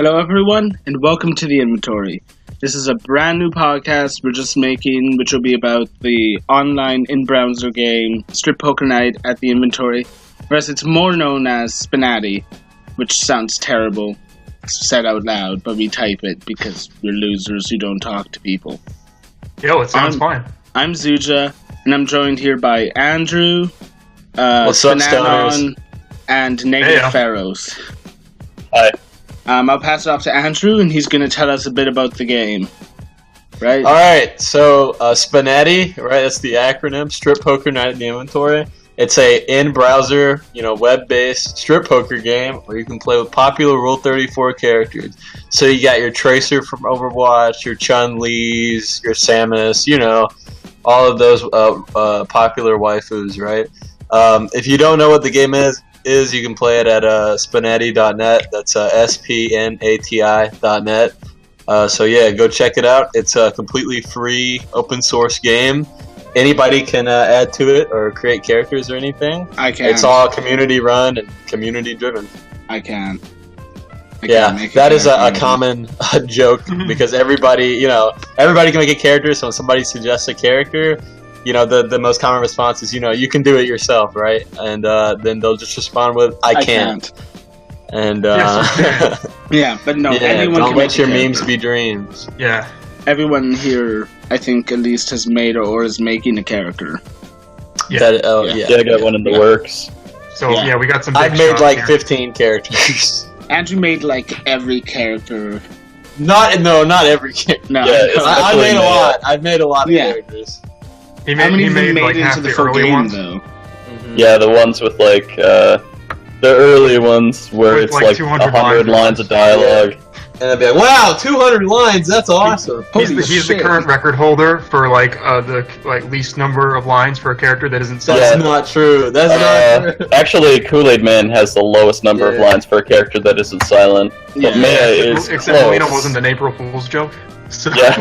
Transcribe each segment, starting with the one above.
Hello, everyone, and welcome to the Inventory. This is a brand new podcast we're just making, which will be about the online in-browser game Strip Poker Night at the Inventory, whereas it's more known as SPNatI, which sounds terrible said out loud, but we type it because we're losers who don't talk to people. Yo, it sounds fine. I'm Zuja, and I'm joined here by Andrew, What's up, Spananon, and Negative Pharaohs. Hi. I'll pass it off to Andrew, and he's going to tell us a bit about the game. Right? Alright, so SPNatI, right, that's the acronym, Strip Poker Night at the Inventory. It's a in-browser, web-based strip poker game where you can play with popular Rule 34 characters. So you got your Tracer from Overwatch, your Chun-Li's, your Samus, all of those popular waifus, right? If you don't know what the game is you can play it at SPNatI.net. That's SPNATI.net. So yeah, go check it out. It's a completely free open source game. Anybody can add to it or create characters or anything. I can. It's all community run and community driven. I can. That is a common joke because everybody can make a character. So when somebody suggests a character, the most common response is, you can do it yourself, right? And then they'll just respond with, I can't. And yeah, but no, anyone don't can let make your a memes character. be dreams. Yeah. Everyone here, I think, at least has made or is making a character. Yeah. I got one in the works. So we got some. Big I've made shots like here. 15 characters. Andrew made like every character. Not every character. No, I made a lot. I've made a lot of characters. He how many made, have you made like half into the the full early game, ones. though? Yeah, the ones with like the early ones where With, it's like, like 200 100 lines of dialogue. And I'd be like, wow, 200 lines, that's awesome. He's the current record holder for the least number of lines for a character that isn't That's set. not true. That's not true. Actually, Kool-Aid Man has the lowest number of lines for a character that isn't silent. But Maya is Except close. Molina wasn't an April Fool's joke. So. Yeah.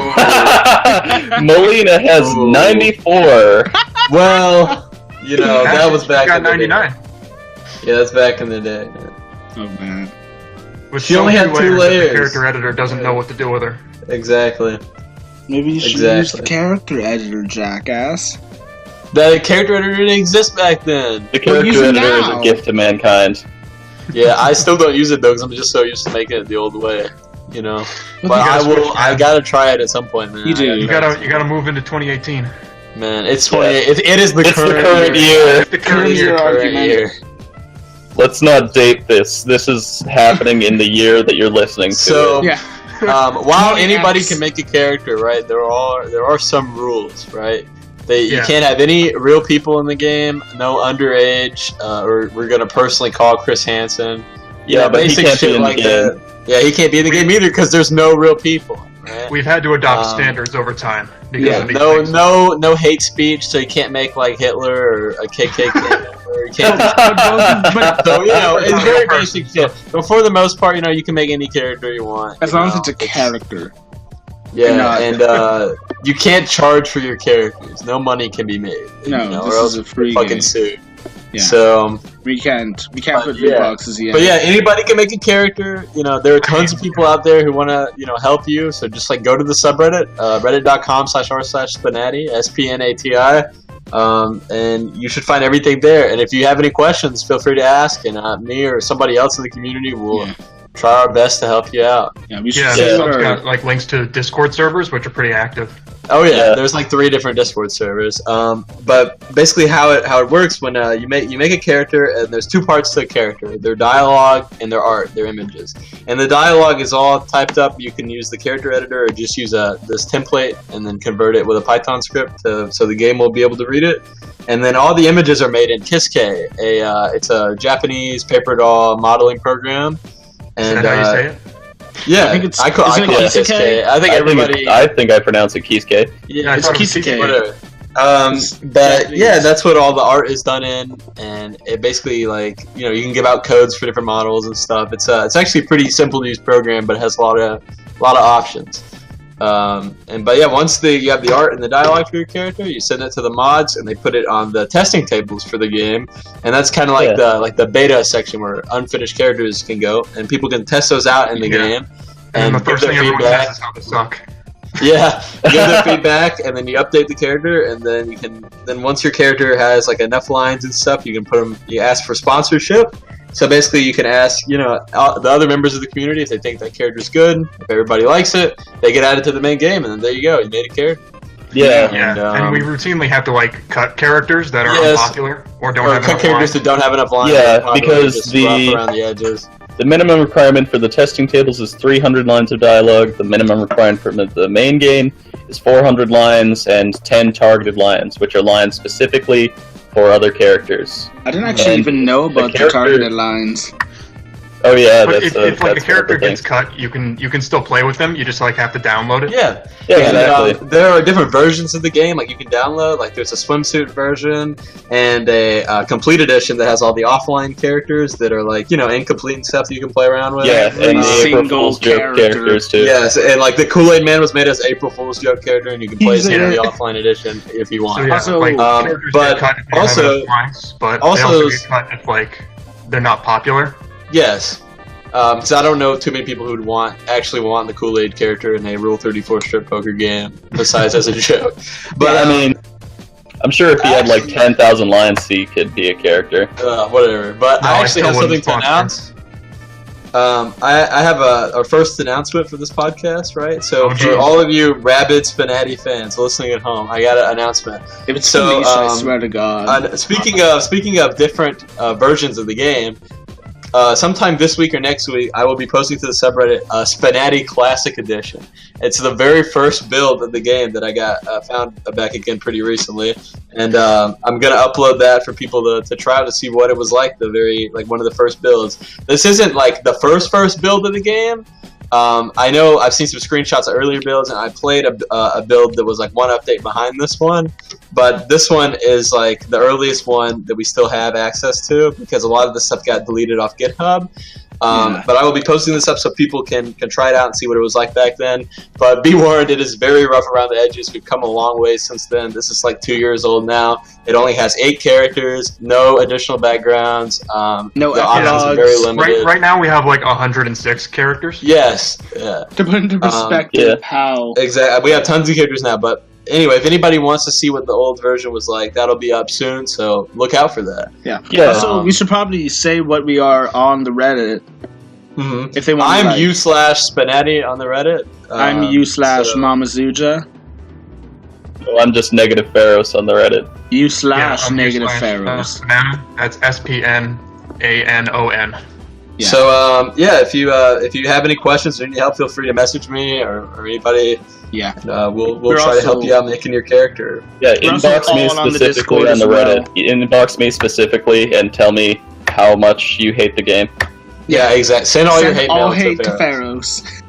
Molina has 94. Well, that was back in the 99. day. Yeah, that's back in the day. Oh man. With She so only had few 2 that layers. The character editor doesn't know what to do with her. Exactly. Maybe you should use the character editor, jackass. The character editor didn't exist back then. The character use it editor is now. a gift to mankind. Yeah, I still don't use it though, because I'm just so used to making it the old way. But you gotta I will. switch, I man. gotta try it at some point, man. You do. You gotta move into 2018. Man, it's 28. It is the It's current the current year. The current Here's year. your Current argument. year. Let's not date this. This is happening in the year that you're listening to. So, Yeah. while 20X. anybody can make a character, right? There are some rules, right? You Yeah. can't have any real people in the game, no underage, or we're gonna personally call Chris Hansen. Yeah, but he basic can't be shit in the like game. that. Yeah, he can't be in the game either because there's no real people. Right? We've had to adopt standards over time because of these things. No hate speech, so you can't make like Hitler or a KKK member. You can't. So it's very basic shit. But for the most part, you can make any character you want. As long as it's a character. Yeah, and you can't charge for your characters. No money can be made. No, or this else is a free fucking game. sued. Yeah. So, We can't put loot yeah. boxes yet. but yeah, anybody can make a character. There are tons of people out there who want to, help you. So just like go to the subreddit, reddit.com/r/SPNatI, SPNATI, and you should find everything there. And if you have any questions, feel free to ask, and me or somebody else in the community will try our best to help you out. Yeah, we should Yeah, say it's got like links to Discord servers, which are pretty active. Oh yeah, Yeah. there's like 3 different Discord servers. But basically, how it works when you make a character, and there's 2 parts to the character: their dialogue and their art, their images. And the dialogue is all typed up. You can use the character editor, or just use this template and then convert it with a Python script so the game will be able to read it. And then all the images are made in Kiske. It's a Japanese paper doll modeling program. And Is that how you say it? yeah, I think it's- I call isn't it it Kiske? Kiske. I think everybody. I think I pronounce it Kisuke. Yeah, I it's thought it was Kisuke. Whatever. But Japanese. yeah, that's what all the art is done in, and it basically you can give out codes for different models and stuff. It's actually a pretty simple to use program, but it has a lot of options. But yeah, once you have the art and the dialogue for your character, you send it to the mods, and they put it on the testing tables for the game, and that's kind of like the beta section where unfinished characters can go, and people can test those out in the game. And the first thing everyone says is how they suck. Yeah, you give their feedback, and then you update the character, and then you can. Then once your character has like enough lines and stuff, you can put them. You ask for sponsorship. So basically, you can ask, the other members of the community if they think that character's good. If everybody likes it, they get added to the main game, and then there you go. You made a character. Yeah. And we routinely have to cut characters that are unpopular or don't have enough characters lines. that don't have enough lines. Yeah, because around the edges. The minimum requirement for the testing tables is 300 lines of dialogue. The minimum requirement for the main game is 400 lines and 10 targeted lines, which are lines specifically for other characters. I didn't actually even know about the targeted lines. Oh yeah, but that's if like a character gets cut, you can still play with them. You just have to download it. Yeah, exactly. And, there are different versions of the game. Like you can download. Like there's a swimsuit version and a complete edition that has all the offline characters that are like incomplete and stuff that you can play around with. Yeah, and the April Fool's joke characters too. Yes, and like the Kool-Aid Man was made as April Fool's joke character, and you can play as the offline edition if you want. So characters get cut if they don't have enough lines, but they also get cut if they're not popular. Yes. Because I don't know too many people who'd actually want the Kool-Aid character in a Rule 34 strip poker game, besides as a joke. But I mean, I'm sure if he had like 10,000 lines, he could be a character. Whatever. But I actually have something to announce. I have our first announcement for this podcast, right? So for all of you rabid SPNatI fans listening at home, I got an announcement. If it's so, I swear to God. Speaking of different versions of the game, sometime this week or next week, I will be posting to the subreddit SPNatI Classic Edition. It's the very first build of the game that I got found back again pretty recently, and I'm gonna upload that for people to try to see what it was like. One of the first builds. This isn't like the first build of the game. I know I've seen some screenshots of earlier builds, and I played a build that was like one update behind this one, but this one is like the earliest one that we still have access to because a lot of the stuff got deleted off GitHub. But I will be posting this up so people can try it out and see what it was like back then. But be warned, it is very rough around the edges. We've come a long way since then. This is like 2 years old now. It only has 8 characters, no additional backgrounds. No the options are very limited. Right now we have like 106 characters. Yes. Yeah. To put into perspective, how exactly, we have tons of characters now. But anyway, if anybody wants to see what the old version was like, that'll be up soon. So look out for that. Yeah. Also, we should probably say what we are on the Reddit. Mm-hmm. If they want, I'm u/SPNatI on the Reddit. I'm u/Mamazuja. Well, I'm just Negative Pharaohs on the Reddit. u/Negative Pharaohs. That's SPNANON. Yeah. So if you have any questions or any help, feel free to message me or anybody. Yeah. We'll try to help you out making your character. Yeah, inbox me specifically on the Reddit. Inbox me specifically and tell me how much you hate the game. Yeah, exactly. Send all your hate mail to Pharaohs.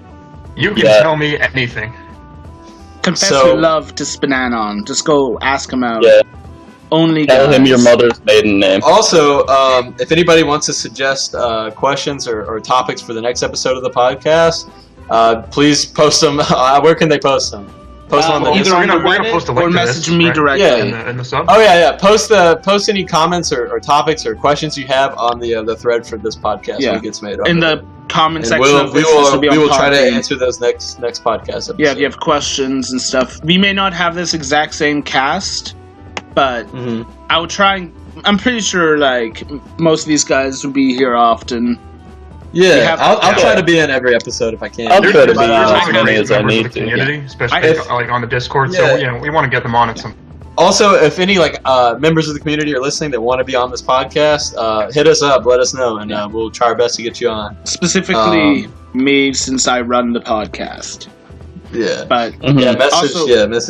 You can tell me anything. Confess your love to SPNanon. Just go ask him out. Yeah. Only tell him your mother's maiden name. Also, if anybody wants to suggest questions or topics for the next episode of the podcast, please post them. Where can they post them? Post them on either on the Reddit or message me directly. In the sub. Oh yeah. Post any comments or topics or questions you have on the thread for this podcast when it gets made. In the comment section we will try to answer those next podcast episodes. Yeah, if you have questions and stuff. We may not have this exact same cast, but I would try. I'm pretty sure like most of these guys will be here often. Yeah, I'll try to be in every episode if I can. I'll try to be as many as I need to. Especially like on the Discord. So we want to get them on at some. Also, if any members of the community are listening that want to be on this podcast, hit us up, let us know, and we'll try our best to get you on. Specifically, me, since I run the podcast. Yeah, but message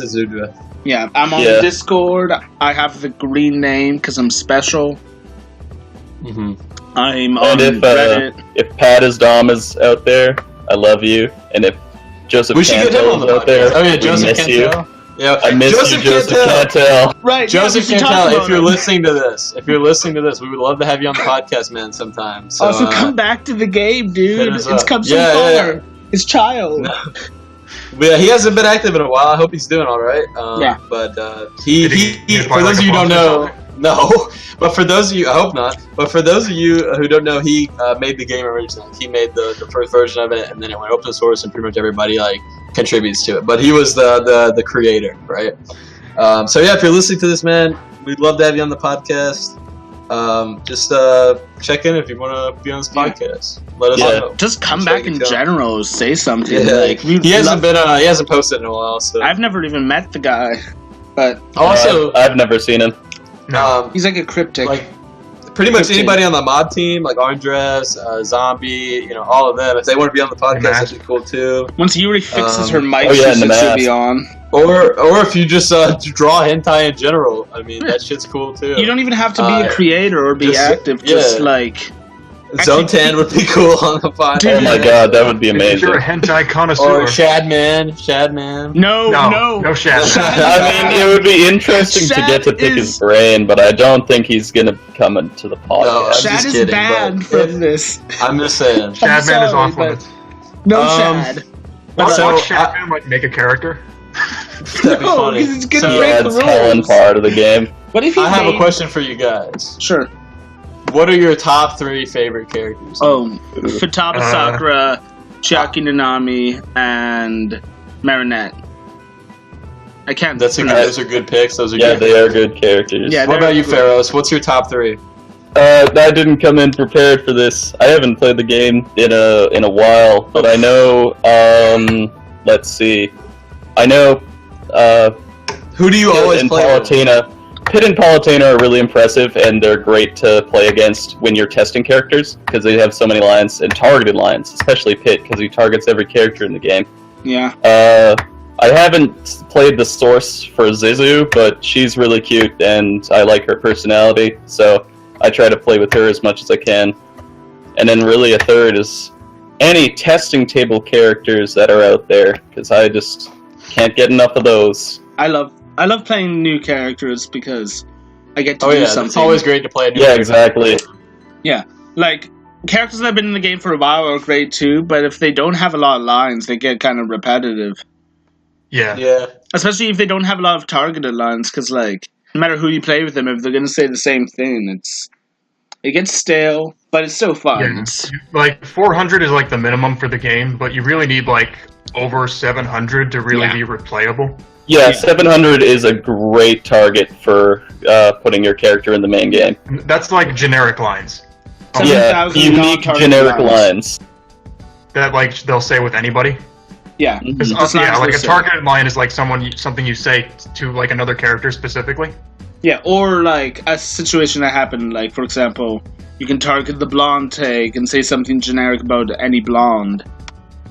Zudra. Yeah, I'm on the Discord. I have the green name because I'm special. I'm on Reddit. If Pat is Dom is out there, I love you. And if Joseph Cantel is out there, Joseph Cantel. Yeah, I miss Joseph Cantel. Right, Joseph Cantel. If you're listening to this, we would love to have you on the podcast, man, sometime. So, also, come back to the game, dude. It's come so far. His child. But yeah, he hasn't been active in a while. I hope he's doing all right. Yeah. But he for those of you who don't know, no. But for those of you, I hope not. But for those of you who don't know, he made the game originally. He made the first version of it, and then it went open source, and pretty much everybody like contributes to it. But he was the creator, right? So yeah, if you're listening to this, man, we'd love to have you on the podcast. Just check in if you want to be on this podcast. Let us know. Just come back in general, say something. Yeah. Like he hasn't posted in a while. So I've never even met the guy, but also I've never seen him. No. he's like a cryptic. Like pretty much anybody on the mod team, like Orange Dress, Zombie, all of them. If they want to be on the podcast, that'd be cool too. Once Yuri fixes her mic, oh, yeah, she should be on. Or if you just draw hentai in general, I mean that shit's cool too. You don't even have to be a creator or be active. Just like Zontan would be cool on the podcast. Oh my god, that would be amazing. If you're a hentai connoisseur. Or Shadman. No Shad. I mean, it would be interesting to get to pick his brain, but I don't think he's gonna come into the podcast. No, I'm Shad just is kidding, banned from this. I'm just saying. Shadman is off limits. No Shad. Watch So, Shadman like make a character. That'd be funny. because it's gonna So, break the That's Helen rules. part of the game. What if he I have a made- question for you guys. Sure. What are your top 3 favorite characters? Oh, Futaba Sakura, Chiaki Nanami, and Marinette. I can't. Those are good picks. Those are Yeah, good. they are good characters. Yeah, What about you, Pharos? What's your top 3? I didn't come in prepared for this. I haven't played the game in a while, but I know. Let's see. I know. Who do you always and play with? Palutena. Pit and Palutena are really impressive, and they're great to play against when you're testing characters because they have so many lines and targeted lines, especially Pit because he targets every character in the game. Yeah. I haven't played the source for Zizu, but she's really cute, and I like her personality, so I try to play with her as much as I can. And then really a third is any testing table characters that are out there, because I just can't get enough of those. I love playing new characters because I get to do something. It's always great to play a new Yeah, character. exactly. Yeah, like characters that have been in the game for a while are great too, but if they don't have a lot of lines, they get kind of repetitive. Yeah. Yeah. Especially if they don't have a lot of targeted lines, because like no matter who you play with them, if they're going to say the same thing, it gets stale, but it's still fun. Yeah. Like 400 is like the minimum for the game, but you really need like over 700 to really be replayable. Yeah, 700 is a great target for putting your character in the main game. That's like generic lines. Yeah, 7,000 unique non-targeted generic lines. That like they'll say with anybody. Yeah. Because That's yeah, not like a specific. targeted line is like something you say to like another character specifically. Yeah, or like a situation that happened, like for example, you can target the blonde tag and say something generic about any blonde.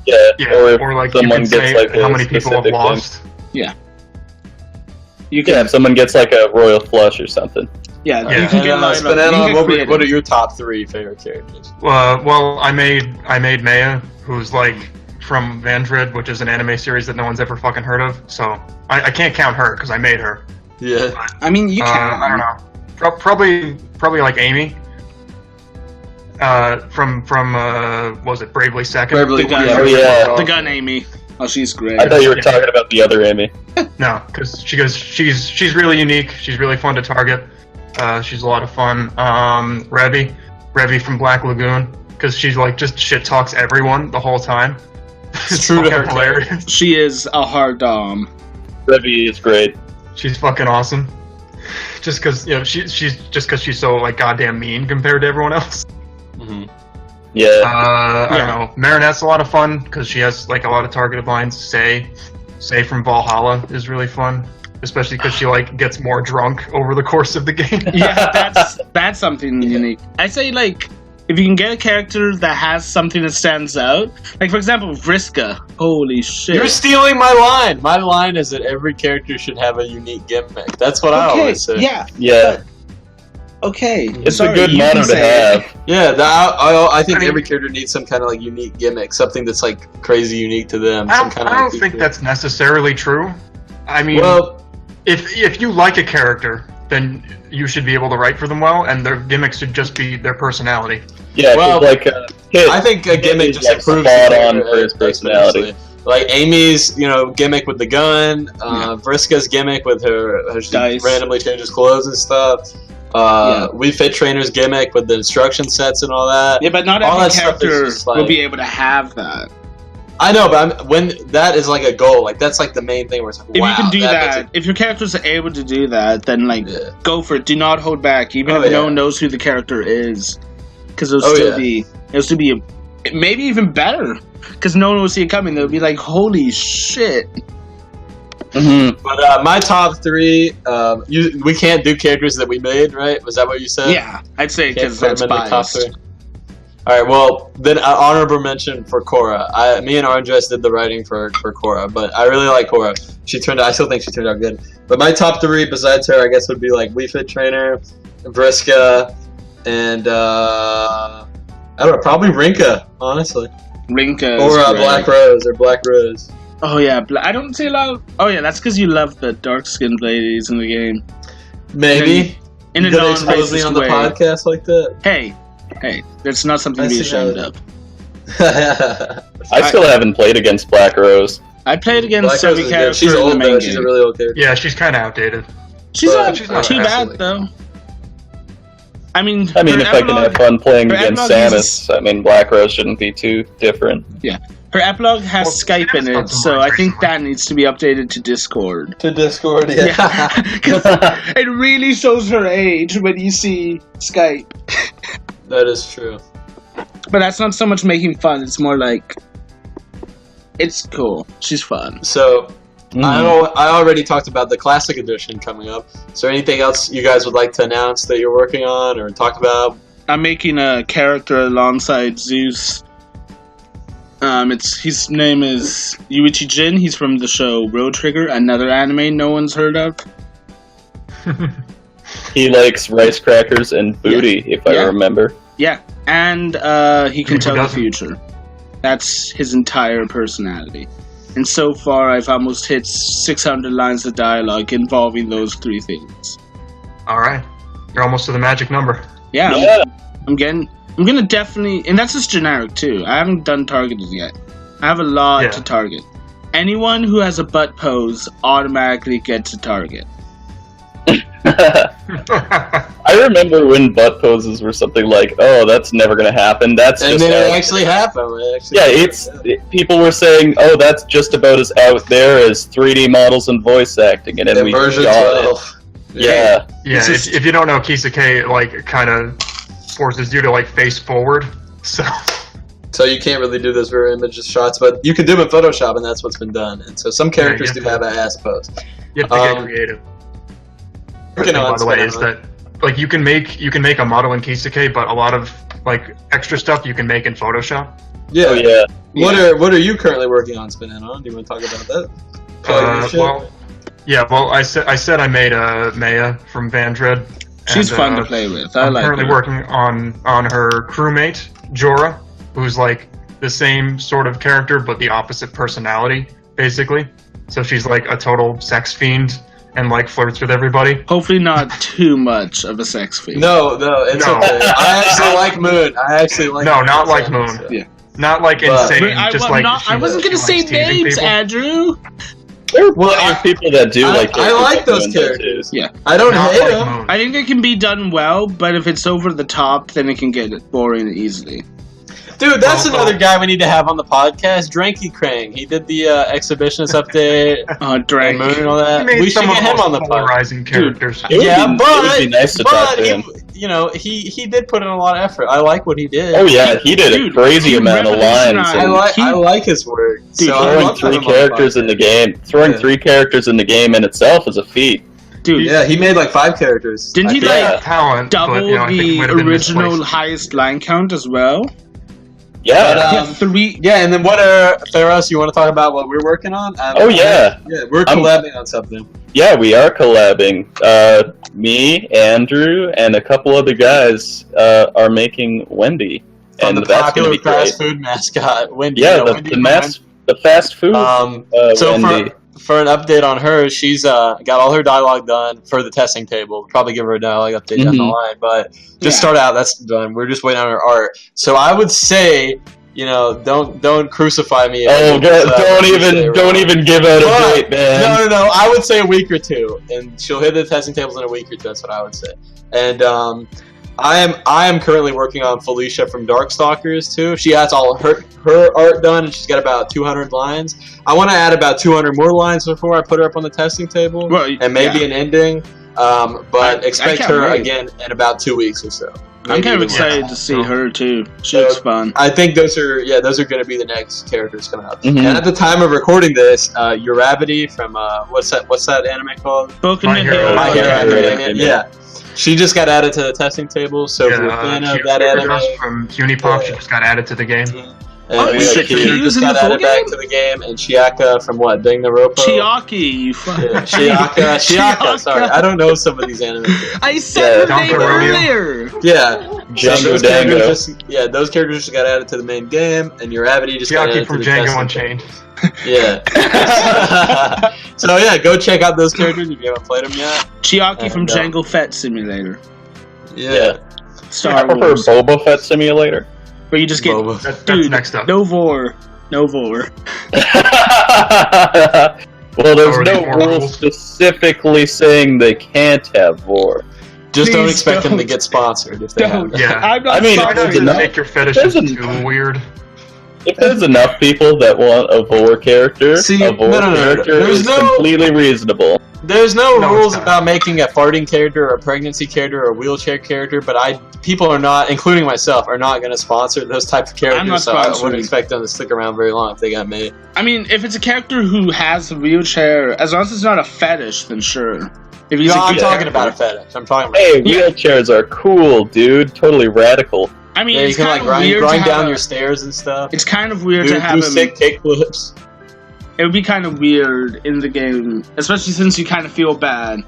Yeah, Yeah, or like you someone can gets say like how a many people have specific lost. Yeah. You can, Yeah, if someone gets like a royal flush or something. yeah, Yeah. you can get like, Spanana, what are your top 3 favorite characters? Well, I made Maya, who's like from Vandred, which is an anime series that no one's ever fucking heard of. So I can't count her because I made her. Yeah. I mean, you can. I don't know. Probably like Amy. From what was it Bravely Second? Bravely- The gun, Oh, yeah. the gun Amy. Oh, she's great. I thought you were talking about the other Amy. No, because she's really unique. She's really fun to target. She's a lot of fun. Revy from Black Lagoon, because she's like just shit talks everyone the whole time. It's true to her fucking hilarious. She is a hard dom. Revy is great. She's fucking awesome. Just because she's so like goddamn mean compared to everyone else. Mm-hmm. Yeah. I don't know. Marinette's a lot of fun because she has like a lot of targeted lines. Say from Valhalla is really fun, especially because she like gets more drunk over the course of the game. Yeah, that's something unique. I say like if you can get a character that has something that stands out, like for example Vriska. Holy shit! You're stealing my line. My line is that every character should have a unique gimmick. That's what I always say. Yeah. Yeah. but- okay. It's sorry, a good you motto can to say it. have. Yeah, I think I mean- every character needs some kind of like unique gimmick, something that's like crazy unique to them. I some don't, kind of, I like, don't think feature. that's necessarily true. I mean, Well, if you like a character, then you should be able to write for them well, and their gimmicks should just be their personality. Yeah, 'cause, Well, like Kit, I think a gimmick is, just like, improves spot the on character for his personality. exponentially. Like Amy's, gimmick with the gun, Vriska's gimmick with her she Dice. randomly changes clothes and stuff. We Fit Trainer's gimmick with the instruction sets and all that. Yeah, but not all every that stuff is character just like- will be able to have that. I know, but when that is like a goal, like that's like the main thing where it's like, If wow, you can do makes that, if your characters are able to do that, then Yeah. go for it. Do not hold back, even Oh, if no yeah. one knows who the character is, because it'll Oh, still yeah. be maybe even better, because no one will see it coming. They'll be like, "Holy shit!" Mm-hmm. But my top three, we can't do characters that we made, right? Was that what you said? Yeah, I'd say Can't because put that's them in the top biased. three. All right, well, then honorable mention for Cora. Me and Andres did the writing for Cora, but I really like Cora. I still think she turned out good. But my top three besides her, I guess, would be like Wii Fit Trainer, Vriska, and I don't know, probably Rinka, honestly, Rinka or is great. Black Rose. Oh yeah, I don't see a lot of. Oh yeah, that's because you love the dark-skinned ladies in the game. Maybe In a you gonna expose me non-racist on the way. podcast like that. Hey, that's not something to I be see how ashamed it of. I still haven't played against Black Rose. I played against Black Rose every is good. character She's in the old main though. game. She's a really old character. Yeah, she's kind of outdated. She's But not she's not too bad. bad though. I mean, I mean, her if I can epilogue- have fun playing her against epilogue uses- Samus, I mean, Black Rose shouldn't be too different. her epilogue has Well, Skype in Samus it, got so some I think recently. that needs to be updated to Discord. To Discord, Yeah, 'cause it really shows her age when you see Skype. That is true. But that's not so much making fun; it's more like it's cool. She's fun. So Mhm. I already talked about the Classic Edition coming up. Is there anything else you guys would like to announce that you're working on or talk about? I'm making a character alongside Zeus. His name is Yuichi Jin. He's from the show Road Trigger, another anime no one's heard of. He likes rice crackers and booty, if I Yeah. remember. Yeah, and he can Who tell the doesn't? future. That's his entire personality. And so far, I've almost hit 600 lines of dialogue involving those three things. All right, you're almost to the magic number. Yeah, Yeah. I'm gonna definitely, and that's just generic too. I haven't done targeted yet. I have a lot Yeah. to target. Anyone who has a butt pose automatically gets a target. I remember when butt poses were something like, "Oh, that's never gonna happen." That's And just then it out actually happened. people were saying, "Oh, that's just about as out there as 3D models and voice acting," and then we version got it. 12. Yeah, Yeah, It's just- if you don't know, Kisake like kind of forces you to like face forward. So So you can't really do those mirror image shots, but you can do them in Photoshop, and that's what's been done. And so some characters you do have have an ass pose. you have to get Um, creative. Working Thing, on by the way, spinning is on. that like you can make a model in Kisake, but a lot of like extra stuff you can make in Photoshop. Yeah. oh yeah. What are you currently working on spinning on? Do you want to talk about that? Plug your shit? I said I made a Maya from Vandred. She's and, fun to play with. I I'm like currently her. working on her crewmate Jorah, who's like the same sort of character but the opposite personality, basically. So she's like a total sex fiend and like flirts with everybody. Hopefully not too much of a sex fiend. No, it's No. okay. I actually like Moon. No, not like Moon. So. Yeah. Not like But- insane. I, just wa- like not- I she- wasn't she gonna say likes teasing names, people. Andrew. There are Well, plenty of people that do like. I like those characters. I don't Not hate like them. Moon. I think they can be done well, but if it's over the top, then it can get boring easily. Dude, that's Oh, another guy we need to have on the podcast. Dranky Krang. He did the exhibitionist update and Drank. Moon and all He that. made We should some get of him the on the most podcast. polarizing characters. It would Yeah, be, but it would be nice to talk to him. he did put in a lot of effort. I like what he did. Oh yeah, he did Dude, a crazy he amount of lines. revolutionized- And I like his work. Dude, so I throwing love to have three him on the characters podcast. in the game, throwing Yeah. 3 characters in the game in itself is a feat. Dude, Yeah, he made like 5 characters. Didn't he, I think. Yeah. like, Talent, double but, you know, I think it the might have been original misplaced. highest line count as well? Yeah. But, Yeah, 3. Yeah, and then Theros, you want to talk about what we're working on? Oh, yeah. Yeah, we're I'm- collabing on something. Yeah, we are collabing. Me, Andrew, and a couple other guys are making Wendy, From the and that's popular going to be fast great. food mascot, Wendy. Yeah, You know, the, Wendy the mass, the fast food So Wendy. for an update on her, she's got all her dialogue done for the testing table. We'll probably give her a dialogue update down the Mhm. line, but Yeah. just start out. That's done. We're just waiting on her art. So I would say, don't crucify me. Oh, don't even give out a date, man. No. I would say a week or two, and she'll hit the testing tables in a week or two. That's what I would say. And I am currently working on Felicia from Darkstalkers too. She has all her art done, and she's got about 200 lines. I want to add about 200 more lines before I put her up on the testing table, and maybe an ending. But expect her again in about 2 weeks or so. I'm kind of excited to see her too. She looks fun. I think those are going to be the next characters coming out. And at the time of recording this, Uravity from what's that anime called? My Hero Academia. Yeah. She just got added to the testing table, so if you're a fan of that anime from Unipop, she just got added to the game. And Shakira just got added back to the game, and Chiaka from what? Danganronpa? Chiaki, you fuck. Chiaka, sorry. I don't know some of these anime. I said her name earlier. Yeah. Those characters just got added to the main game, and Uravity just got added from to the Django Unchained. Yeah. So yeah, go check out those characters if you haven't played them yet. Chiaki from Jango Fett Simulator. Yeah. Star Wars. I prefer Boba Fett Simulator. Where you just get that's next up. No vor. Well, there's no rule specifically saying they can't have vor. Just don't expect them to get sponsored if they have. Yeah. I mean, try not to make your fetishes too weird. If there's enough people that want a vor character, character is completely reasonable. There's no rules about making a farting character or a pregnancy character or a wheelchair character, but people are not, including myself, are not going to sponsor those types of characters, so I wouldn't expect them to stick around very long if they got made. I mean, if it's a character who has a wheelchair, as long as it's not a fetish, then sure. I'm talking about a fetish. I'm talking about wheelchairs are cool, dude. Totally radical. I mean, you can grind down your stairs and stuff. It's kind of weird to have him. Sick kickflips. It would be kind of weird in the game, especially since you kind of feel bad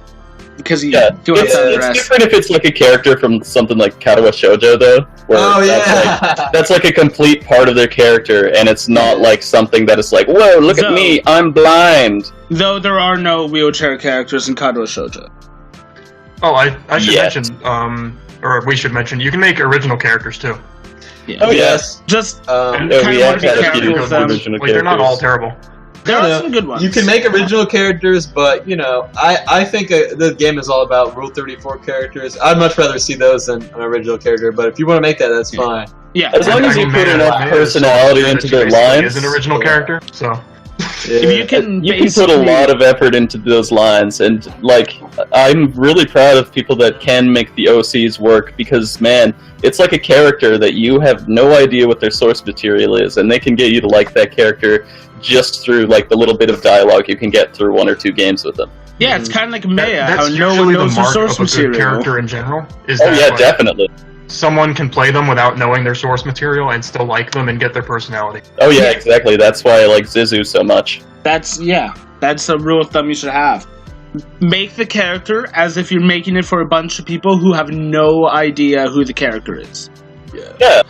because you do have to It's different if it's like a character from something like Katawa Shoujo, though. That's like a complete part of their character, and it's not like something that is like, whoa, look at me, I'm blind. Though there are no wheelchair characters in Katawa Shoujo. Oh, I should mention, or we should mention, you can make original characters too. Yeah. Oh yes, just we have had a few original characters. They're not all terrible. There are some good ones. You can make original characters, but I think the game is all about Rule 34 characters. I'd much rather see those than an original character. But if you want to make that, that's fine. Yeah, as long as you put enough personality into their lines. Is an original character, so. If you can put a lot of effort into those lines, and I'm really proud of people that can make the OCs work because, man, it's like a character that you have no idea what their source material is, and they can get you to like that character just through the little bit of dialogue you can get through 1 or 2 games with them. Yeah, it's kind of like Maya, how that's no one knows the the source mark of a material. Good character in general. Definitely. Someone can play them without knowing their source material and still like them and get their personality. Oh yeah, exactly. That's why I like Zizu so much. That's a rule of thumb you should have. Make the character as if you're making it for a bunch of people who have no idea who the character is. Yeah.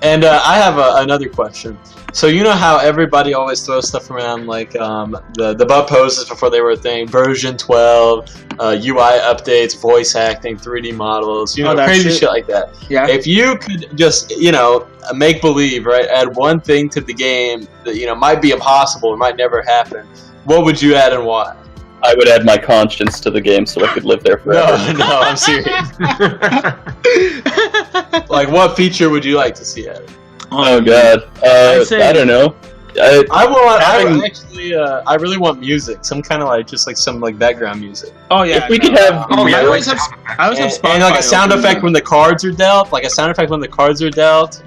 And I have another question. So you know how everybody always throws stuff around like the bug poses before they were a thing, version 12, UI updates, voice acting, 3D models, crazy shit like that. Yeah. If you could just, make believe, right, add one thing to the game that, might be impossible or might never happen, what would you add and why? I would add my conscience to the game so I could live there forever. No, I'm serious. Like, what feature would you like to see added? Oh god, I don't know. I really want music, some kind of some background music. Oh yeah, if we could have, I always have and like a sound effect when the cards are dealt,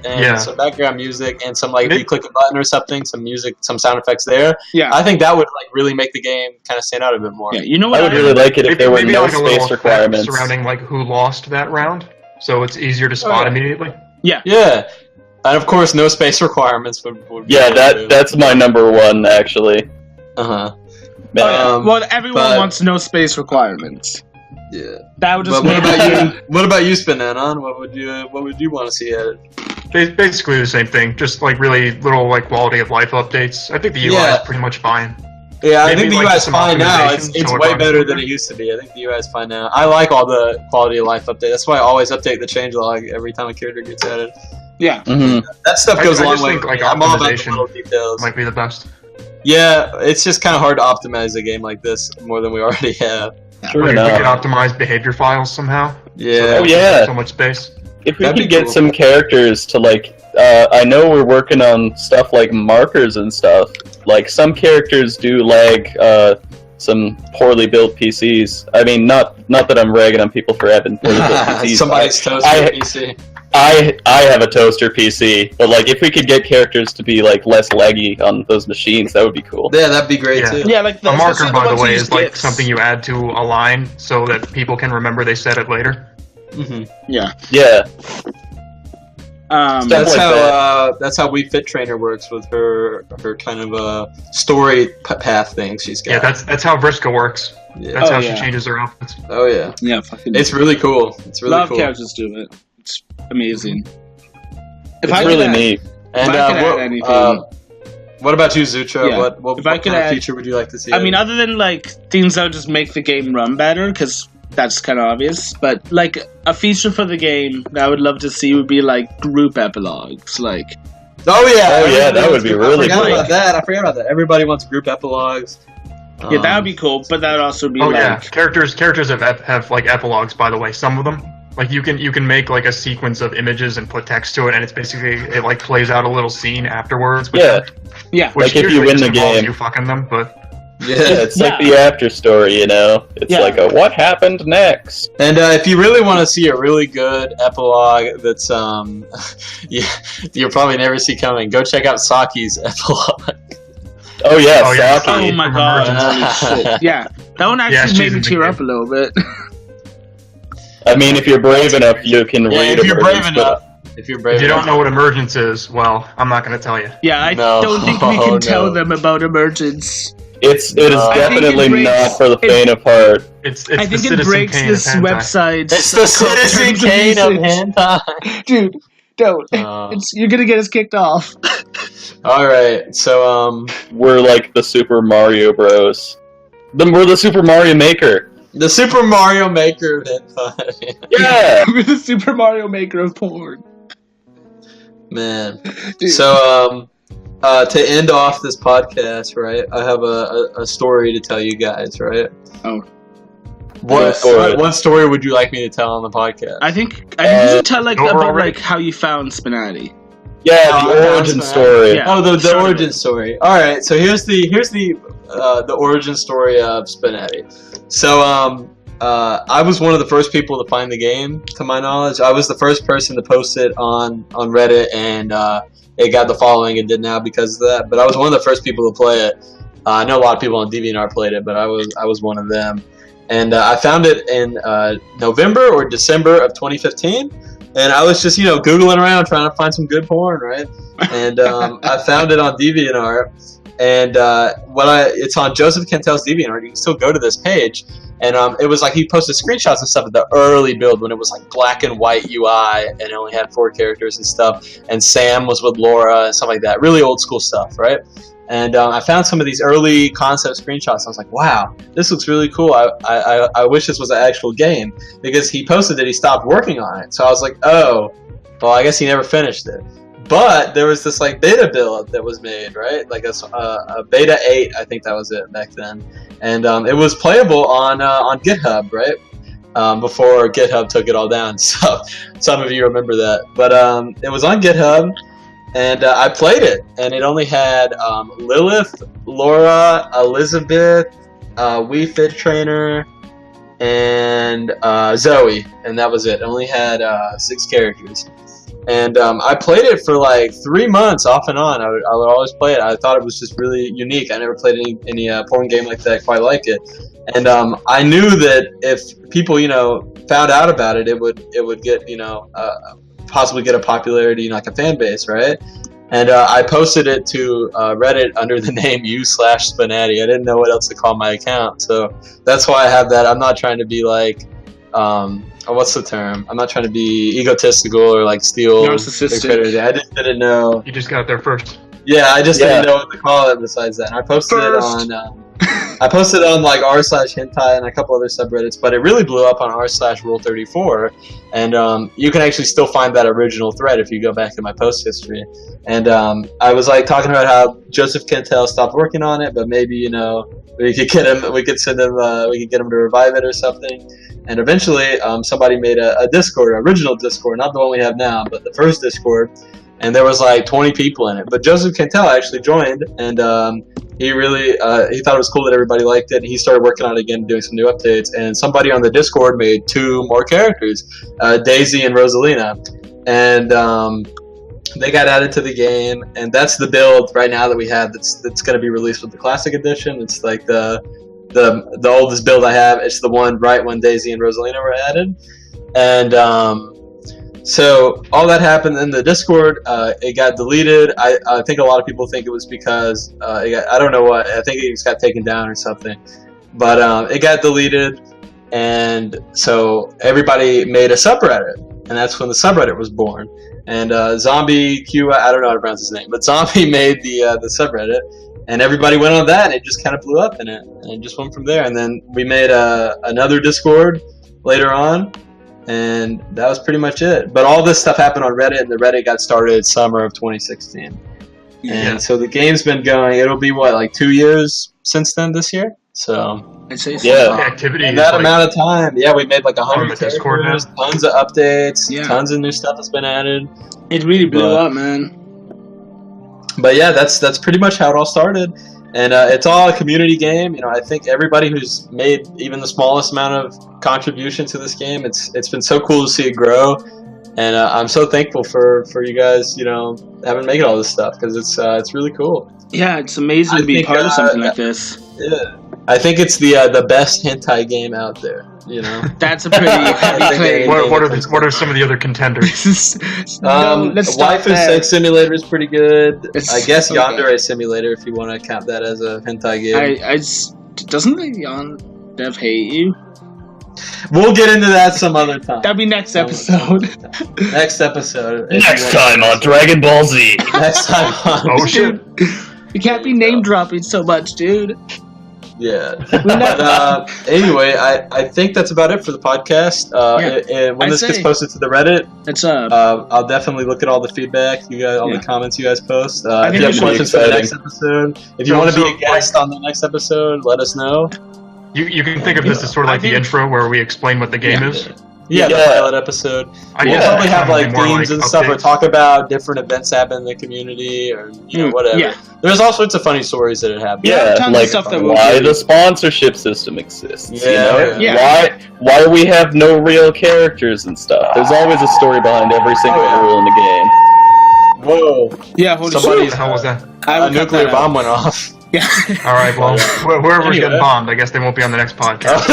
and some background music, and some if you click a button or something, some music, some sound effects there. Yeah, I think that would really make the game kind of stand out a bit more. Yeah, you know what? I would really like it if there were no space requirements surrounding who lost that round, so it's easier to spot immediately. Yeah. Yeah. And of course, no space requirements would be that's my number one, actually. Well, everyone wants no space requirements. Yeah. That would just. But what about you? What about you, SPNatI? What would you want to see added? Basically the same thing. Just really little quality of life updates. I think the UI is pretty much fine. Yeah, I think the UI is fine now. It's way better than it used to be. I think the UI is fine now. I like all the quality of life updates. That's why I always update the changelog every time a character gets added. Yeah. Mm-hmm. That stuff goes a long way. Think, like, I'm all about the optimization little details. might be the best. Yeah, it's just kind of hard to optimize a game like this more than we already have. Sure Like, if we enough. could optimize behavior files somehow. Yeah. Oh, yeah. So much space. If we That'd could be get cool. some characters to like, I know we're working on stuff like markers and stuff. Like some characters do lag some poorly built PCs. I mean, not that I'm ragging on people for having poorly built PCs. Somebody's toaster PC. I have a toaster PC, but like if we could get characters to be like less laggy on those machines, that would be cool. Yeah, that'd be great Yeah. too. Yeah, like A marker, especially by the ones who way, use is like GIFs. something you add to a line so that people can remember they said it later. Mhm. Yeah. Yeah. Um, That's like how that's how We Fit Trainer works with her kind of story path thing she's got. Yeah, that's how Vriska works. Yeah. That's how yeah. she changes her outfits. Oh yeah, yeah, fucking. it's really cool. It's a really lot cool. of characters do it. It's amazing. If It's I really could add- neat. And If I could add anything- what about you, Zutra? Yeah. What If I could kind of add- feature would you like to see? I mean, other than like things that would just make the game run better, because that's kind of obvious. But like a feature for the game that I would love to see would be like group epilogues. Like, oh yeah, Oh, yeah, everybody that would wants be group- really I forgot cool. about that. I forgot about that. Everybody wants group epilogues. yeah, that would be cool. But that would also be Oh like, yeah, characters have like epilogues. By the way, some of them. Like you can make like a sequence of images and put text to it, and it's basically it like plays out a little scene afterwards. Which, Yeah. yeah, which Like if you usually win just the involves game. you fucking them, but Yeah, Yeah. it's like Yeah. the after story, you know? It's Yeah. like a what happened next? And if you really want to see a really good epilogue that's you'll probably never see coming, go check out Saki's epilogue. Oh yeah, Oh, yeah. Saki. oh my From god, Emergence. holy shit. Yeah, that one Yeah, actually she's made me in the tear game. up a little bit. I mean, if you're brave enough, you can Yeah, read if you're brave Emergence, but- enough. If you're brave if you enough. don't know what emergence is, well, I'm not going to tell you. Yeah, I No. don't think we can Oh, tell no. them about Emergence. It is I think it definitely breaks- not for the it- faint of heart. It's I the think it Citizen breaks Kane this of hentai. website. It's the Citizen Kane of hentai. Dude, don't. You're gonna get us kicked off. All right, so We're like the Super Mario Bros. We're the Super Mario Maker. the Super Mario Maker of hentai. Yeah. We're the Super Mario Maker of porn. Man. Dude. So to end off this podcast, right? I have a story to tell you guys, right? Oh. What story would you like me to tell on the podcast? I think you should tell like Go over about already? like how you found SPNatI. Yeah, Oh, the I origin found story. Yeah. Oh, the Start origin it. story. All right, so here's the origin story of SPNatI. So I was one of the first people to find the game, to my knowledge. I was the first person to post it on Reddit, and it got the following it did now because of that. But I was one of the first people to play it. I know a lot of people on DeviantArt played it, but I was one of them. And I found it in November or December of 2015. And I was just, Googling around trying to find some good porn, right? And I found it on DeviantArt. And it's on Joseph Cantel's DeviantArt. You can still go to this page. And it was like he posted screenshots and stuff of the early build when it was like black and white UI and it only had 4 characters and stuff. And Sam was with Laura and stuff like that. Really old school stuff, right? And I found some of these early concept screenshots. I was like, wow, this looks really cool. I wish this was an actual game. Because he posted that he stopped working on it. So I was like, oh, well, I guess he never finished it. But there was this like beta build that was made, right? Like a beta 8, I think that was it back then. And it was playable on GitHub, right? Before GitHub took it all down. So some of you remember that. But it was on GitHub. And I played it, and it only had Lilith, Laura, Elizabeth, Wii Fit Trainer, and Zoe, and that was it. It only had 6 characters. And I played it for like 3 months off and on. I would always play it. I thought it was just really unique. I never played any porn game like that quite like it. And I knew that if people, found out about it, it would get, possibly get a popularity, like a fan base, right? And I posted it to Reddit under the name u/SPNatI. I didn't know what else to call my account, so that's why I have that. I'm not trying to be like, what's the term? I'm not trying to be egotistical or like steal Narcissistic. the credit. I just didn't know. You just got there first. Yeah, I just didn't know what to call it besides that. And I posted First. it on. I posted on like r/hentai and a couple other subreddits, but it really blew up on r/rule34, and you can actually still find that original thread if you go back to my post history. And I was like talking about how Joseph Cantel stopped working on it, but maybe we could get him, we could get him to revive it or something. And eventually, somebody made a Discord, original Discord, not the one we have now, but the first Discord. And there was like 20 people in it. But Joseph Cantel actually joined, and he really he thought it was cool that everybody liked it. And he started working on it again, doing some new updates. And somebody on the Discord made 2 more characters, Daisy and Rosalina, and they got added to the game. And that's the build right now that we have. That's going to be released with the Classic Edition. It's like the oldest build I have. It's the one right when Daisy and Rosalina were added, and so all that happened in the Discord. It got deleted. I think a lot of people think it was because I don't know what. I think it just got taken down or something. But it got deleted, and so everybody made a subreddit, and that's when the subreddit was born. And Zombie Q, I don't know how to pronounce his name, but Zombie made the subreddit, and everybody went on that, and it just kind of blew up in it, and it just went from there. And then we made another Discord later on. And that was pretty much it. But all this stuff happened on Reddit, and the Reddit got started summer of 2016. Yeah. And so the game's been going. It'll be like 2 years since then this year. So I'd say so. Yeah. Activity in is that like, amount of time, yeah, we made like on 100 the Discord now. characters, tons of updates, Yeah. tons of new stuff that's been added. It really blew up, man. But yeah, that's pretty much how it all started. And it's all a community game. I think everybody who's made even the smallest amount of contribution to this game, it's been so cool to see it grow. And I'm so thankful for you guys, having made all this stuff, because it's really cool. Yeah, it's amazing to be part of something like this. Yeah, I think it's the best hentai game out there. That's a pretty heavy claim. What are some of the other contenders? Let's stop Waifu there. Sex Simulator is pretty good. I guess okay. Yandere Simulator, if you want to count that as a hentai game. Doesn't the Dev hate you? We'll get into that some other time. That'll be next episode. Next episode. Next time on Dragon Ball Z. Next time on. Oh shit! You can't be name dropping so much, dude. Yeah. But anyway, I think that's about it for the podcast. When this gets posted to the Reddit, I'll definitely look at all the feedback you guys, all the comments you guys post. If you have questions for the next episode, if you want to be a guest on the next episode, let us know. You can think of this as sort of like the intro where we explain what the game is. Yeah, the pilot episode. We'll probably have like themes and stuff, or talk about different events happen in the community, or whatever. Yeah. There's all sorts of funny stories that have happened. Yeah, tons like of stuff that why the sponsorship system exists. Yeah. Why we have no real characters and stuff. There's always a story behind every single rule in the game. Whoa. Yeah, hold on. What the hell was that? A nuclear bomb went off. Yeah. All right, well, whoever's getting bombed, I guess they won't be on the next podcast.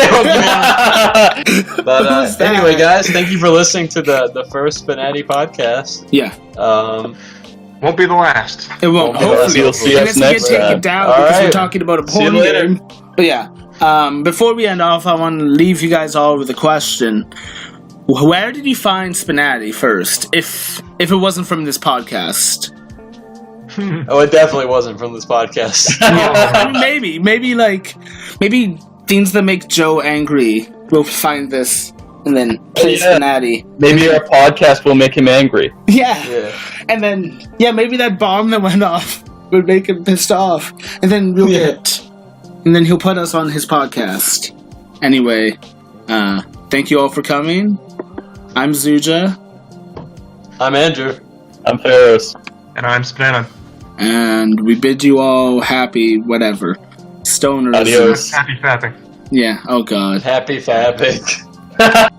But anyway, guys, thank you for listening to the first SPNatI podcast. Yeah. Won't be the last. It won't. Hopefully. You'll see us next Take time. it down All because right. we're talking about a porn game. But yeah. Before we end off, I want to leave you guys all with a question. Where did you find SPNatI first? If it wasn't from this podcast. Oh, it definitely wasn't from this podcast. I mean, maybe things that make Joe angry will find this and then play SPNatI. Maybe our podcast will make him angry. Yeah. And then maybe that bomb that went off would make him pissed off, and then we'll and then he'll put us on his podcast. Anyway, thank you all for coming. I'm Zuja. I'm Andrew. I'm Ferris. And I'm SPNatI. And we bid you all happy whatever. Stoners. Adios. Happy fapping. Yeah, oh god. Happy fapping.